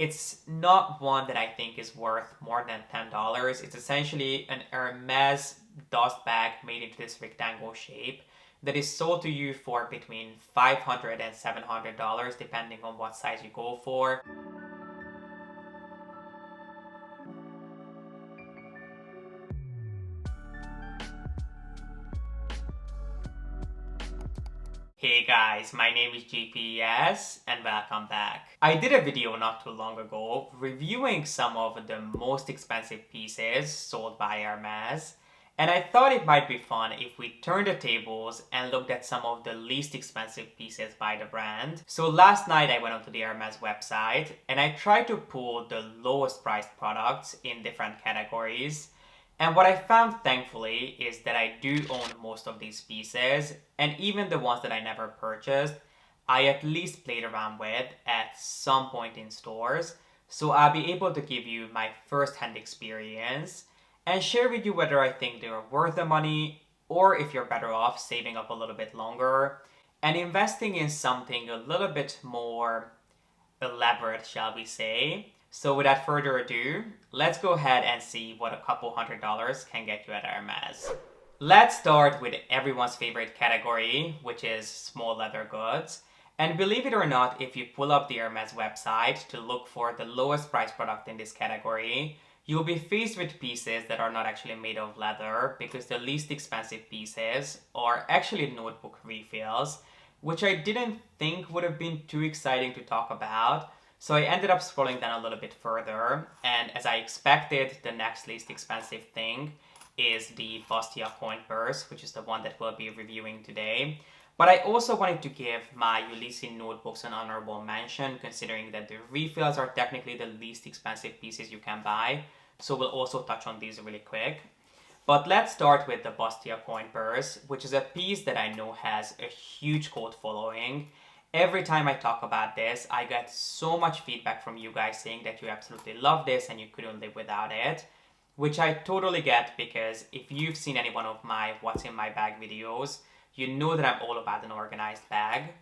It's not one that I think is worth more than $10. It's essentially an Hermes dust bag made into this rectangle shape that is sold to you for between $500 and $700 depending on what size you go for. Hey guys, my name is G.P.S and welcome back. I did a video not too long ago reviewing some of the most expensive pieces sold by Hermes, and I thought it might be fun if we turned the tables and looked at some of the least expensive pieces by the brand. So last night I went onto the Hermes website and I tried to pull the lowest priced products in different categories. And what I found, thankfully, is that I do own most of these pieces, and even the ones that I never purchased, I at least played around with at some point in stores. So I'll be able to give you my first-hand experience and share with you whether I think they're worth the money or if you're better off saving up a little bit longer and investing in something a little bit more elaborate, shall we say. So without further ado, let's go ahead and see what a couple $100s can get you at Hermes. Let's start with everyone's favorite category, which is small leather goods. And believe it or not, if you pull up the Hermes website to look for the lowest price product in this category, you'll be faced with pieces that are not actually made of leather, because the least expensive pieces are actually notebook refills, which I didn't think would have been too exciting to talk about. So I ended up scrolling down a little bit further, and as I expected, the next least expensive thing is the Bastia coin purse, which is the one that we'll be reviewing today. But I also wanted to give my Ulysses notebooks an honorable mention, considering that the refills are technically the least expensive pieces you can buy. So we'll also touch on these really quick. But let's start with the Bastia coin purse, which is a piece that I know has a huge cult following. Every time I talk about this, I get so much feedback from you guys saying that you absolutely love this and you couldn't live without it, which I totally get, because if you've seen any one of my What's in My Bag videos, you know that I'm all about an organized bag.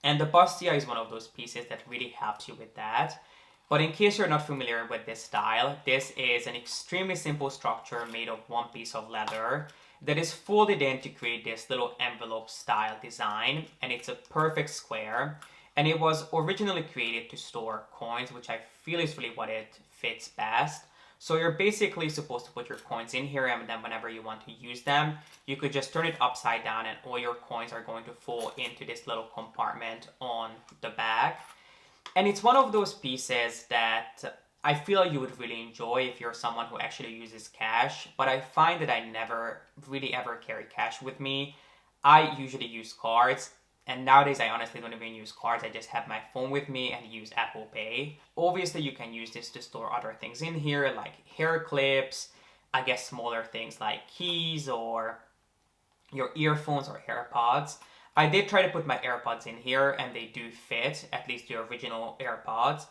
And the Bastia is one of those pieces that really helps you with that. But in case you're not familiar with this style, this is an extremely simple structure made of one piece of leather that is folded in to create this little envelope style design, and it's a perfect square. And it was originally created to store coins, which I feel is really what it fits best. So you're basically supposed to put your coins in here, and then whenever you want to use them, you could just turn it upside down and all your coins are going to fall into this little compartment on the back. And it's one of those pieces that I feel you would really enjoy if you're someone who actually uses cash, but I find that I never really ever carry cash with me. I usually use cards, and nowadays I honestly don't even use cards. I just have my phone with me and use Apple Pay. Obviously you can use this to store other things in here, like hair clips, I guess smaller things like keys or your earphones or AirPods. I did try to put my AirPods in here and they do fit, at least the original AirPods.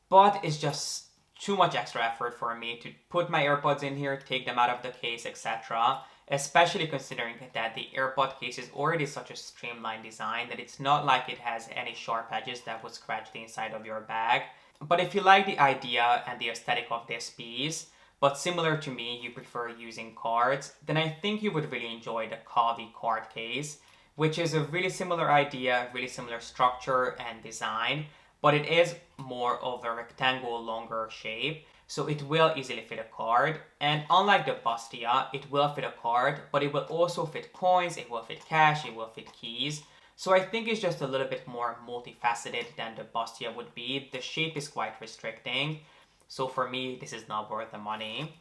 But it's just too much extra effort for me to put my AirPods in here, take them out of the case, etc. Especially considering that the AirPod case is already such a streamlined design that it's not like it has any sharp edges that would scratch the inside of your bag. But if you like the idea and the aesthetic of this piece, but similar to me, you prefer using cards, then I think you would really enjoy the Kavi card case, which is a really similar idea, really similar structure and design, but it is more of a rectangle, longer shape, so it will easily fit a card. And unlike the Bastia, it will fit a card, but it will also fit coins, it will fit cash, it will fit keys. So I think it's just a little bit more multifaceted than the Bastia would be. The shape is quite restricting, so for me, this is not worth the money.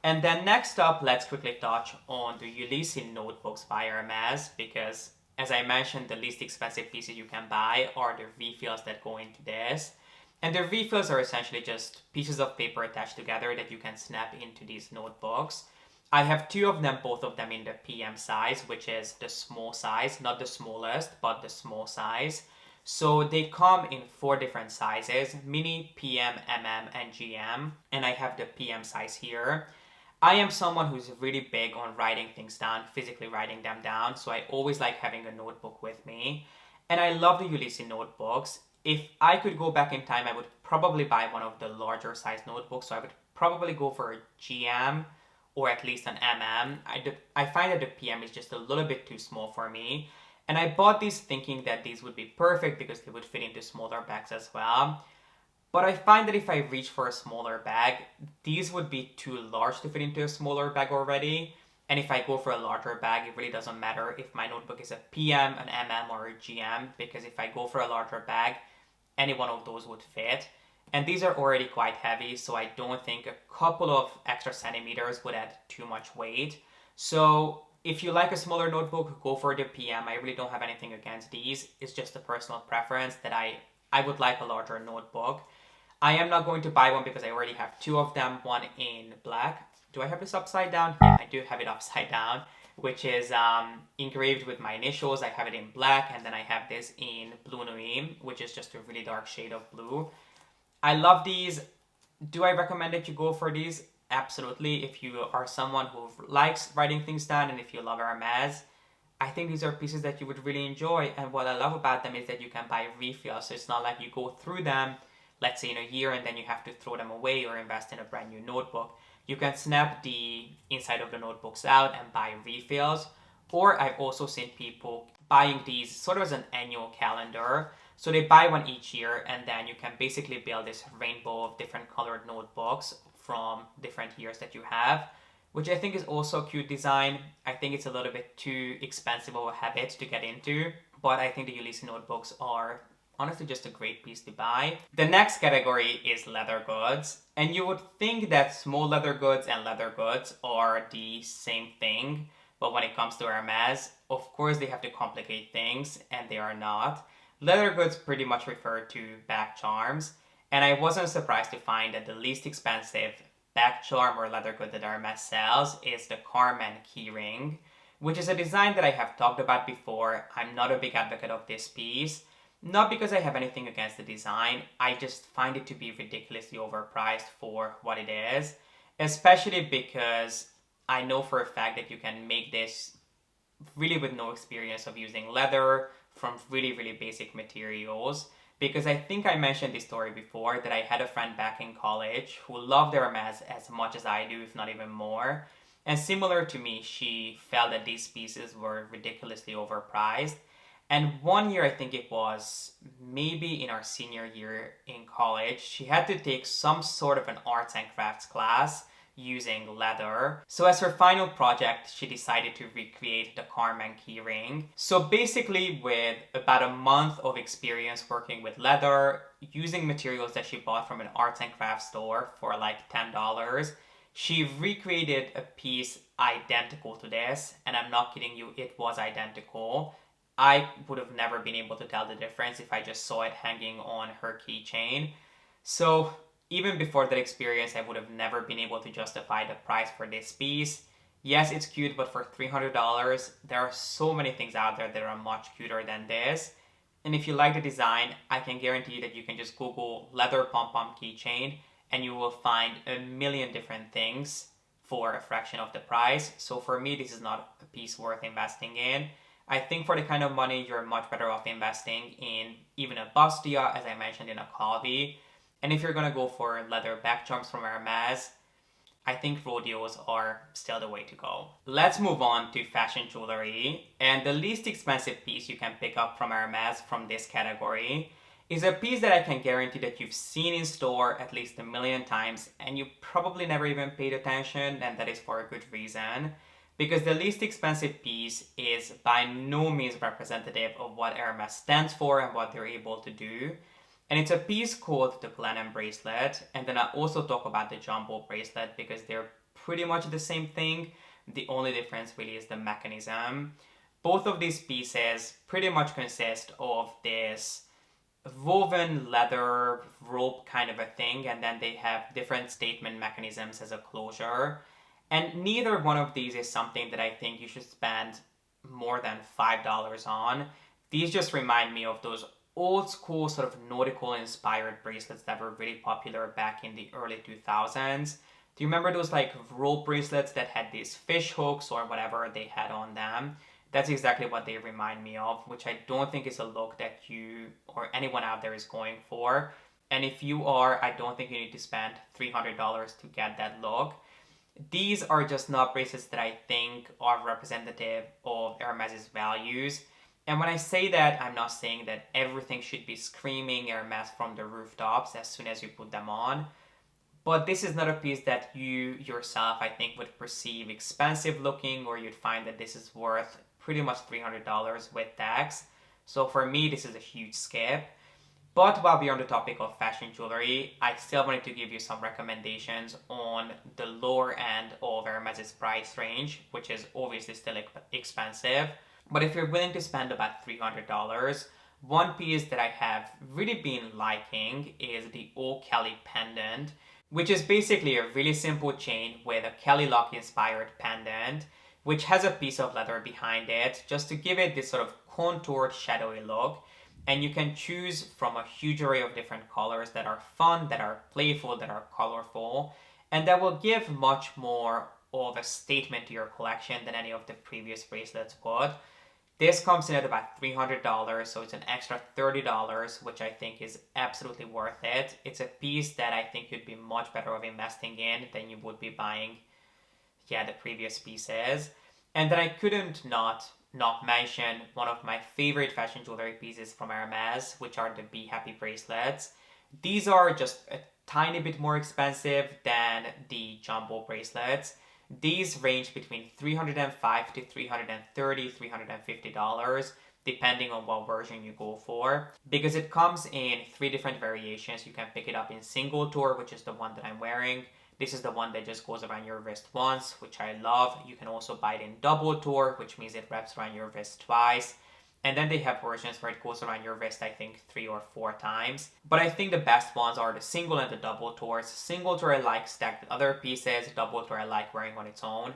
And then next up, let's quickly touch on the Ulysses notebooks by Hermes, because as I mentioned, the least expensive pieces you can buy are the refills that go into this. And the refills are essentially just pieces of paper attached together that you can snap into these notebooks. I have two of them, both of them in the PM size, which is the small size, not the smallest, but the small size. So they come in 4 different sizes: mini, PM, MM, and GM. And I have the PM size here. I am someone who's really big on writing things down, physically writing them down, so I always like having a notebook with me. And I love the Ulysses notebooks. if I could go back in time, I would probably buy one of the larger size notebooks. So I would probably go for a GM or at least an MM. I find that the PM is just a little bit too small for me. And I bought these thinking that these would be perfect because they would fit into smaller bags as well. But I find that if I reach for a smaller bag, these would be too large to fit into a smaller bag already. And if I go for a larger bag, it really doesn't matter if my notebook is a PM, an MM, or a GM, because if I go for a larger bag, any one of those would fit. And these are already quite heavy, so I don't think a couple of extra centimeters would add too much weight. So if you like a smaller notebook, go for the PM. I really don't have anything against these. It's just a personal preference that I would like a larger notebook. I am not going to buy one because I already have two of them, one in black. Do I have this upside down? Yeah, I do have it upside down, which is engraved with my initials. I have it in black, and then I have this in Blue Nuit, which is just a really dark shade of blue. I love these. Do I recommend that you go for these? Absolutely. If you are someone who likes writing things down and if you love Hermes, I think these are pieces that you would really enjoy. And what I love about them is that you can buy refills. So it's not like you go through them, let's say in a year, and then you have to throw them away or invest in a brand new notebook. You can snap the inside of the notebooks out and buy refills. Or I've also seen people buying these sort of as an annual calendar. So they buy one each year, and then you can basically build this rainbow of different colored notebooks from different years that you have, which I think is also a cute design. I think it's a little bit too expensive of a habit to get into, but I think the Ulysses notebooks are honestly just a great piece to buy. The next category is leather goods, and you would think that small leather goods and leather goods are the same thing, but when it comes to Hermes, of course they have to complicate things, and they are not. Leather goods pretty much refer to back charms, and I wasn't surprised to find that the least expensive back charm or leather good that Hermes sells is the Carmen keyring, which is a design that I have talked about before. I'm not a big advocate of this piece, not because I have anything against the design, I just find it to be ridiculously overpriced for what it is, especially because I know for a fact that you can make this really with no experience of using leather from really, really basic materials. Because I think I mentioned this story before that I had a friend back in college who loved Hermes as much as I do, if not even more. And similar to me, she felt that these pieces were ridiculously overpriced. And one year, I think it was maybe in our senior year in college, she had to take some sort of an arts and crafts class using leather. So as her final project, she decided to recreate the Carmen keyring. So basically with about a month of experience working with leather, using materials that she bought from an arts and crafts store for like $10, she recreated a piece identical to this, and I'm not kidding you, it was identical. I would have never been able to tell the difference if I just saw it hanging on her keychain. So even before that experience, I would have never been able to justify the price for this piece. Yes, it's cute, but for $300, there are so many things out there that are much cuter than this. And if you like the design, I can guarantee you that you can just Google leather pom-pom keychain and you will find a million different things for a fraction of the price. So for me, this is not a piece worth investing in. I think for the kind of money, you're much better off investing in even a Bastia, as I mentioned, in a Calvi. And if you're gonna go for leather back charms from Hermes, I think rodeos are still the way to go. Let's move on to fashion jewelry. And the least expensive piece you can pick up from Hermes from this category is a piece that I can guarantee that you've seen in store at least a million times and you probably never even paid attention, and that is for a good reason. Because the least expensive piece is by no means representative of what Hermes stands for and what they're able to do. And it's a piece called the Glennon bracelet. And then I also talk about the jumbo bracelet because they're pretty much the same thing. The only difference really is the mechanism. Both of these pieces pretty much consist of this woven leather rope kind of a thing, and then they have different statement mechanisms as a closure. And neither one of these is something that I think you should spend more than $5 on. These just remind me of those old school sort of nautical inspired bracelets that were really popular back in the early 2000s. Do you remember those like rope bracelets that had these fish hooks or whatever they had on them? That's exactly what they remind me of, which I don't think is a look that you or anyone out there is going for. And if you are, I don't think you need to spend $300 to get that look. These are just not bracelets that I think are representative of Hermes's values. And when I say that, I'm not saying that everything should be screaming Hermes from the rooftops as soon as you put them on. But this is not a piece that you yourself, I think, would perceive expensive looking, or you'd find that this is worth pretty much $300 with tax. So for me, this is a huge skip. But while we're on the topic of fashion jewelry, I still wanted to give you some recommendations on the lower end of Hermes's price range, which is obviously still expensive. But if you're willing to spend about $300, one piece that I have really been liking is the O'Kelly pendant, which is basically a really simple chain with a Kelly lock inspired pendant, which has a piece of leather behind it just to give it this sort of contoured, shadowy look. And you can choose from a huge array of different colors that are fun, that are playful, that are colorful, and that will give much more of a statement to your collection than any of the previous bracelets would. This comes in at about $300, so it's an extra $30, which I think is absolutely worth it. It's a piece that I think you'd be much better off investing in than you would be buying, the previous pieces. And then I couldn't not mention one of my favorite fashion jewelry pieces from Hermes, which are the Be Happy bracelets. These are just a tiny bit more expensive than the jumbo bracelets. These range between $305 to $330, $350, depending on what version you go for. Because it comes in 3 different variations. You can pick it up in single tour, which is the one that I'm wearing. This is the one that just goes around your wrist once, which I love. You can also buy it in double tour, which means it wraps around your wrist twice. And then they have versions where it goes around your wrist, I think, 3 or 4 times. But I think the best ones are the single and the double tours. Single tour I like stacked with other pieces. Double tour I like wearing on its own.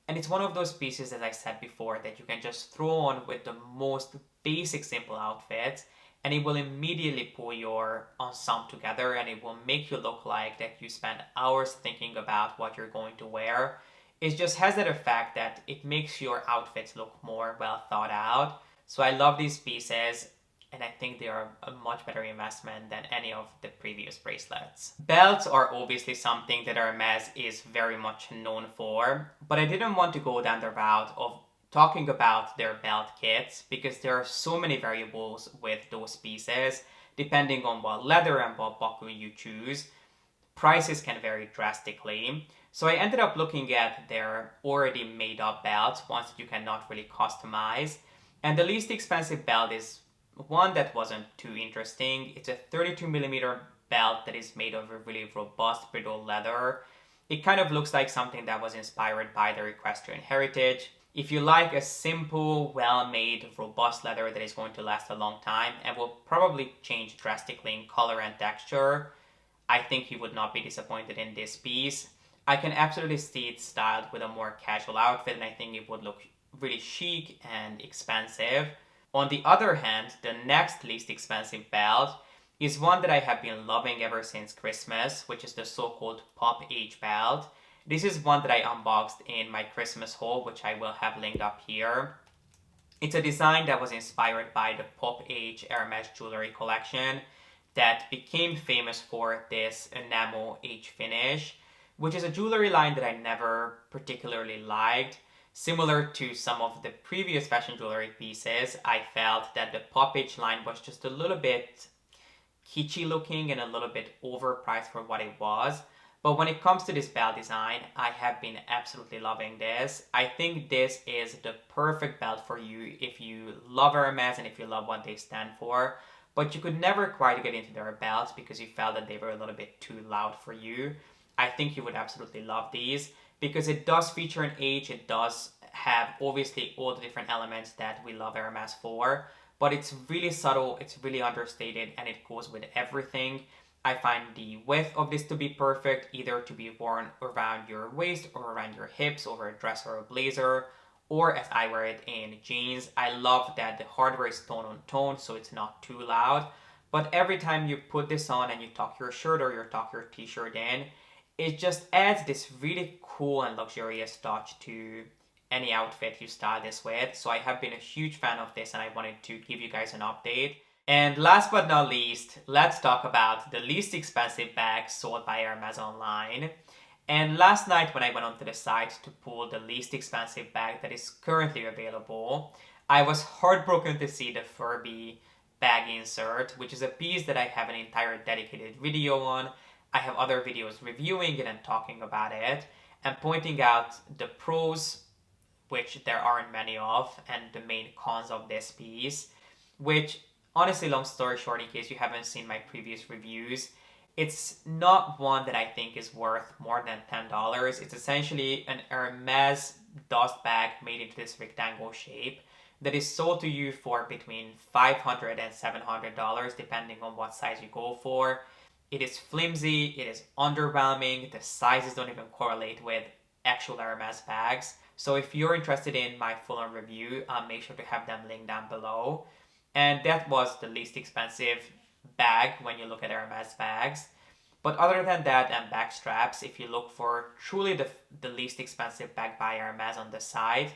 And it's one of those pieces, as I said before, that you can just throw on with the most basic, simple outfits, and it will immediately pull your ensemble together, and it will make you look like that you spent hours thinking about what you're going to wear. It just has that effect that it makes your outfits look more well thought out. So I love these pieces, and I think they are a much better investment than any of the previous bracelets. Belts are obviously something that Hermes is very much known for, but I didn't want to go down the route of talking about their belt kits because there are so many variables with those pieces. Depending on what leather and what buckle you choose, prices can vary drastically. So I ended up looking at their already made up belts, ones that you cannot really customize. And the least expensive belt is one that wasn't too interesting. It's a 32mm belt that is made of a really robust brittle leather. It kind of looks like something that was inspired by their equestrian heritage. If you like a simple, well-made, robust leather that is going to last a long time and will probably change drastically in color and texture, I think you would not be disappointed in this piece. I can absolutely see it styled with a more casual outfit, and I think it would look really chic and expensive. On the other hand, the next least expensive belt is one that I have been loving ever since Christmas, which is the so-called Pop Age belt. This is one that I unboxed in my Christmas haul, which I will have linked up here. It's a design that was inspired by the Pop Age Hermes jewelry collection that became famous for this enamel age finish, which is a jewelry line that I never particularly liked. Similar to some of the previous fashion jewelry pieces, I felt that the Pop Age line was just a little bit kitschy looking and a little bit overpriced for what it was. But when it comes to this belt design, I have been absolutely loving this. I think this is the perfect belt for you if you love Hermes and if you love what they stand for. But you could never quite get into their belts because you felt that they were a little bit too loud for you. I think you would absolutely love these because it does feature an age. It does have obviously all the different elements that we love Hermes for. But it's really subtle, it's really understated, and it goes with everything. I find the width of this to be perfect, either to be worn around your waist or around your hips over a dress or a blazer, or as I wear it in jeans. I love that the hardware is tone on tone, so it's not too loud. But every time you put this on and you tuck your shirt or you tuck your t-shirt in, it just adds this really cool and luxurious touch to any outfit you style this with. So I have been a huge fan of this and I wanted to give you guys an update. And last but not least, let's talk about the least expensive bags sold by Hermes online. And last night when I went onto the site to pull the least expensive bag that is currently available, I was heartbroken to see the Furby bag insert, which is a piece that I have an entire dedicated video on. I have other videos reviewing it and talking about it and pointing out the pros, which there aren't many of, and the main cons of this piece, which honestly, long story short, in case you haven't seen my previous reviews, it's not one that I think is worth more than $10. It's essentially an Hermes dust bag made into this rectangle shape that is sold to you for between $500 and $700 depending on what size you go for. It is flimsy, it is underwhelming, the sizes don't even correlate with actual Hermes bags. So if you're interested in my full-on review, I'll make sure to have them linked down below. And that was the least expensive bag when you look at Hermes bags. But other than that and bag straps, if you look for truly the least expensive bag by Hermes on the side,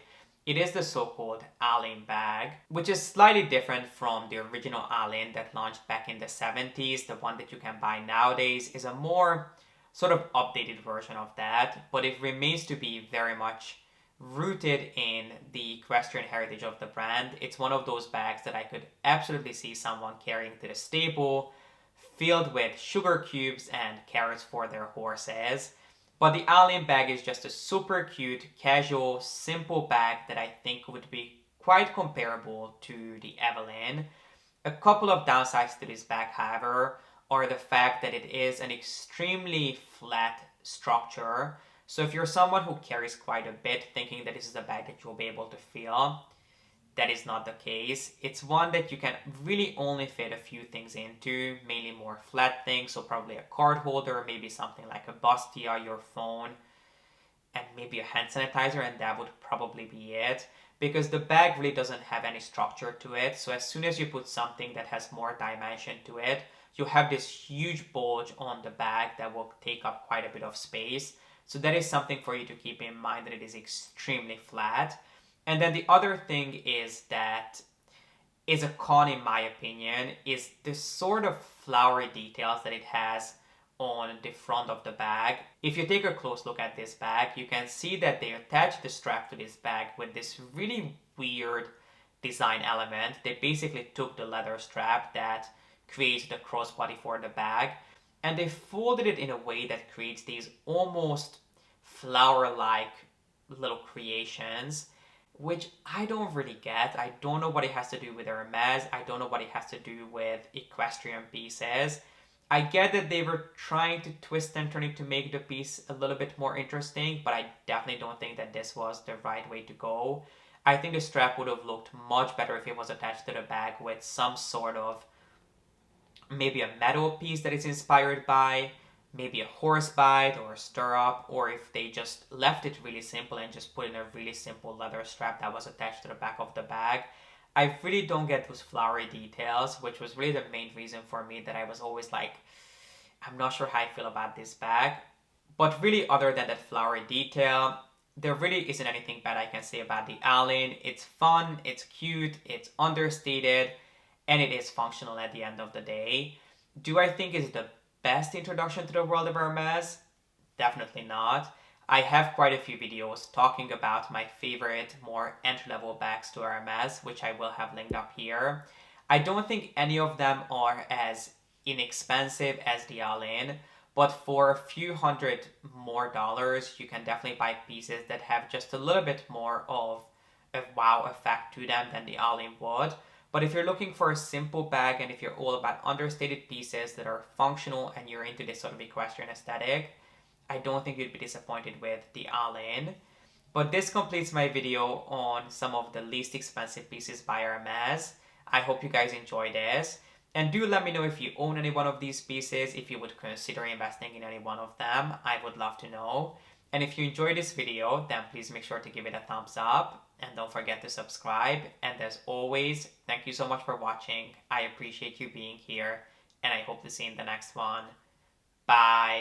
it is the so-called Alain bag, which is slightly different from the original Alain that launched back in the 70s. The one that you can buy nowadays is a more sort of updated version of that, but it remains to be very much rooted in the equestrian heritage of the brand. It's one of those bags that I could absolutely see someone carrying to the stable, filled with sugar cubes and carrots for their horses. But the Alain bag is just a super cute, casual, simple bag that I think would be quite comparable to the Evelyn. A couple of downsides to this bag, however, are the fact that it is an extremely flat structure. So if you're someone who carries quite a bit thinking that this is a bag that you'll be able to fill, that is not the case. It's one that you can really only fit a few things into, mainly more flat things, so probably a card holder, maybe something like a bustier, your phone, and maybe a hand sanitizer, and that would probably be it. Because the bag really doesn't have any structure to it, so as soon as you put something that has more dimension to it, you have this huge bulge on the bag that will take up quite a bit of space. So that is something for you to keep in mind, that it is extremely flat. And then the other thing is that is a con in my opinion, is the sort of flowery details that it has on the front of the bag. If you take a close look at this bag, you can see that they attach the strap to this bag with this really weird design element. They basically took the leather strap that creates the crossbody for the bag and they folded it in a way that creates these almost flower-like little creations, which I don't really get. I don't know what it has to do with Hermes. I don't know what it has to do with equestrian pieces. I get that they were trying to twist and turn it to make the piece a little bit more interesting, but I definitely don't think that this was the right way to go. I think the strap would have looked much better if it was attached to the bag with some sort of maybe a metal piece that is inspired by, maybe a horse bite or a stirrup, or if they just left it really simple and just put in a really simple leather strap that was attached to the back of the bag. I really don't get those flowery details, which was really the main reason for me that I was always like, I'm not sure how I feel about this bag. But really, other than that flowery detail, there really isn't anything bad I can say about the Alain. It's fun, it's cute, it's understated, and it is functional at the end of the day. Do I think it's the best introduction to the world of Hermes? Definitely not. I have quite a few videos talking about my favorite, more entry-level bags to Hermes, which I will have linked up here. I don't think any of them are as inexpensive as the Alain, but for a few hundred more dollars, you can definitely buy pieces that have just a little bit more of a wow effect to them than the Alain would. But if you're looking for a simple bag and if you're all about understated pieces that are functional and you're into this sort of equestrian aesthetic, I don't think you'd be disappointed with the Alain. But this completes my video on some of the least expensive pieces by Hermes. I hope you guys enjoyed this. And do let me know if you own any one of these pieces, if you would consider investing in any one of them. I would love to know. And if you enjoyed this video, then please make sure to give it a thumbs up. And don't forget to subscribe. And as always, thank you so much for watching. I appreciate you being here. And I hope to see you in the next one. Bye.